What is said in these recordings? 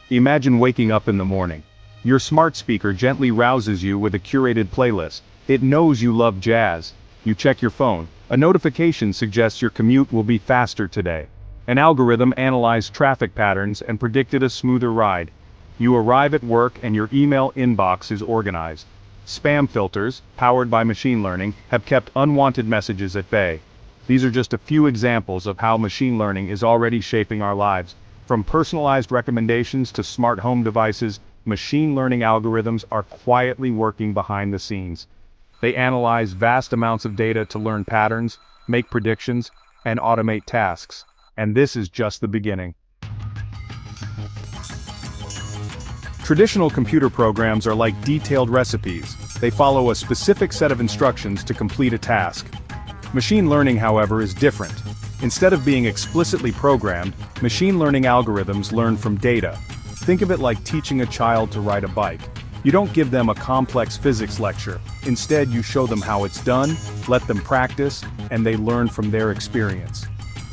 Imagine waking up in the morning. Your smart speaker gently rouses you with a curated playlist. It knows you love jazz. You check your phone. A notification suggests your commute will be faster today. An algorithm analyzed traffic patterns and predicted a smoother ride. You arrive at work and your email inbox is organized. Spam filters, powered by machine learning, have kept unwanted messages at bay. These are just a few examples of how machine learning is already shaping our lives. From personalized recommendations to smart home devices, machine learning algorithms are quietly working behind the scenes. They analyze vast amounts of data to learn patterns, make predictions, and automate tasks. And this is just the beginning. Traditional computer programs are like detailed recipes. They follow a specific set of instructions to complete a task. Machine learning, however, is different. Instead of being explicitly programmed, machine learning algorithms learn from data. Think of it like teaching a child to ride a bike. You don't give them a complex physics lecture. Instead, you show them how it's done, let them practice, and they learn from their experience.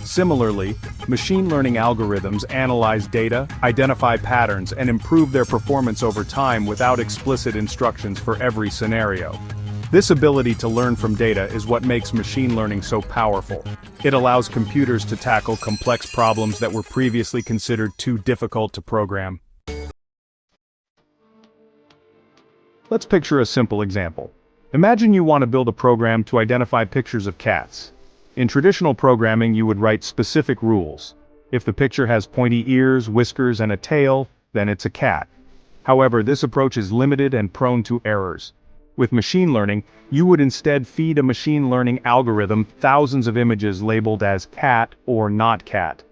Similarly, machine learning algorithms analyze data, identify patterns, and improve their performance over time without explicit instructions for every scenario. This ability to learn from data is what makes machine learning so powerful. It allows computers to tackle complex problems that were previously considered too difficult to program. Let's picture a simple example. Imagine you want to build a program to identify pictures of cats. In traditional programming, you would write specific rules. If the picture has pointy ears, whiskers, and a tail, then it's a cat. However, this approach is limited and prone to errors. With machine learning, you would instead feed a machine learning algorithm thousands of images labeled as cat or not cat.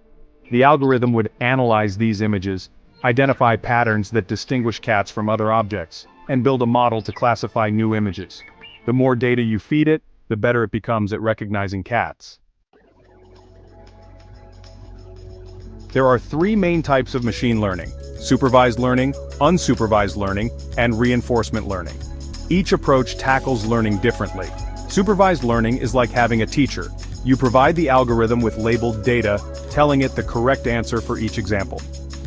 The algorithm would analyze these images, identify patterns that distinguish cats from other objects, and build a model to classify new images. The more data you feed it, the better it becomes at recognizing cats. There are three main types of machine learning: supervised learning, unsupervised learning, and reinforcement learning. Each approach tackles learning differently. Supervised learning is like having a teacher. You provide the algorithm with labeled data, telling it the correct answer for each example.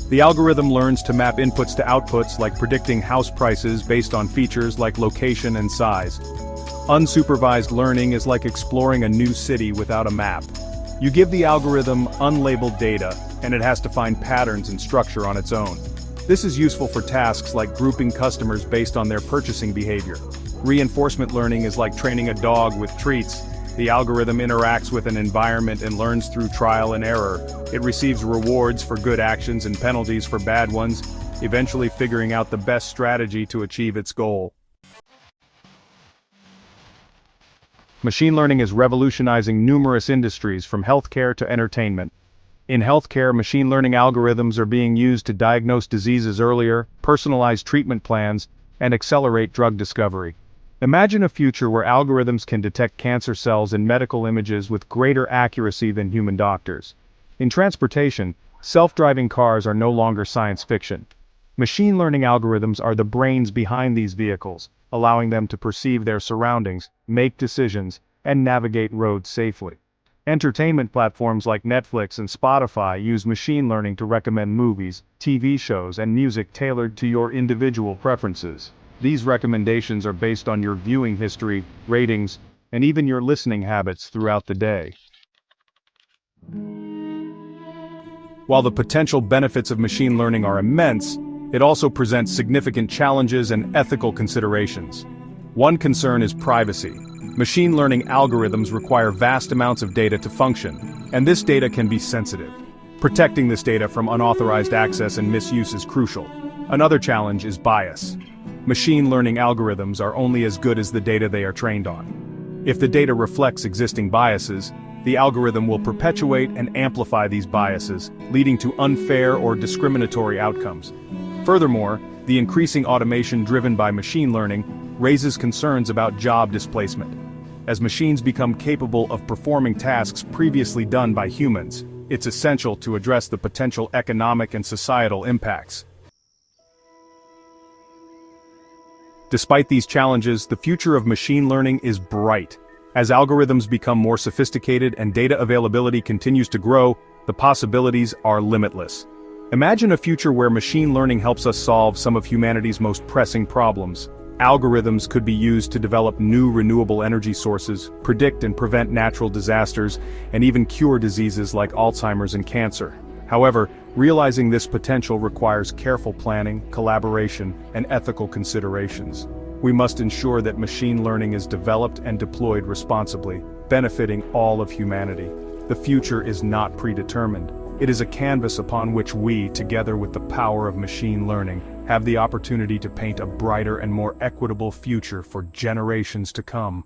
The algorithm learns to map inputs to outputs, like predicting house prices based on features like location and size. Unsupervised learning is like exploring a new city without a map. You give the algorithm unlabeled data, and it has to find patterns and structure on its own. This is useful for tasks like grouping customers based on their purchasing behavior. Reinforcement learning is like training a dog with treats. The algorithm interacts with an environment and learns through trial and error. It receives rewards for good actions and penalties for bad ones, eventually figuring out the best strategy to achieve its goal. Machine learning is revolutionizing numerous industries from healthcare to entertainment. In healthcare, machine learning algorithms are being used to diagnose diseases earlier, personalize treatment plans, and accelerate drug discovery. Imagine a future where algorithms can detect cancer cells in medical images with greater accuracy than human doctors. In transportation, self-driving cars are no longer science fiction. Machine learning algorithms are the brains behind these vehicles, allowing them to perceive their surroundings, make decisions, and navigate roads safely. Entertainment platforms like Netflix and Spotify use machine learning to recommend movies, TV shows, and music tailored to your individual preferences. These recommendations are based on your viewing history, ratings, and even your listening habits throughout the day. While the potential benefits of machine learning are immense, it also presents significant challenges and ethical considerations. One concern is privacy. Machine learning algorithms require vast amounts of data to function, and this data can be sensitive. Protecting this data from unauthorized access and misuse is crucial. Another challenge is bias. Machine learning algorithms are only as good as the data they are trained on. If the data reflects existing biases, the algorithm will perpetuate and amplify these biases, leading to unfair or discriminatory outcomes. Furthermore, the increasing automation driven by machine learning raises concerns about job displacement. As machines become capable of performing tasks previously done by humans, it's essential to address the potential economic and societal impacts. Despite these challenges, the future of machine learning is bright. As algorithms become more sophisticated and data availability continues to grow, the possibilities are limitless. Imagine a future where machine learning helps us solve some of humanity's most pressing problems. Algorithms could be used to develop new renewable energy sources, predict and prevent natural disasters, and even cure diseases like Alzheimer's and cancer. However, realizing this potential requires careful planning, collaboration, and ethical considerations. We must ensure that machine learning is developed and deployed responsibly, benefiting all of humanity. The future is not predetermined. It is a canvas upon which we, together with the power of machine learning, have the opportunity to paint a brighter and more equitable future for generations to come.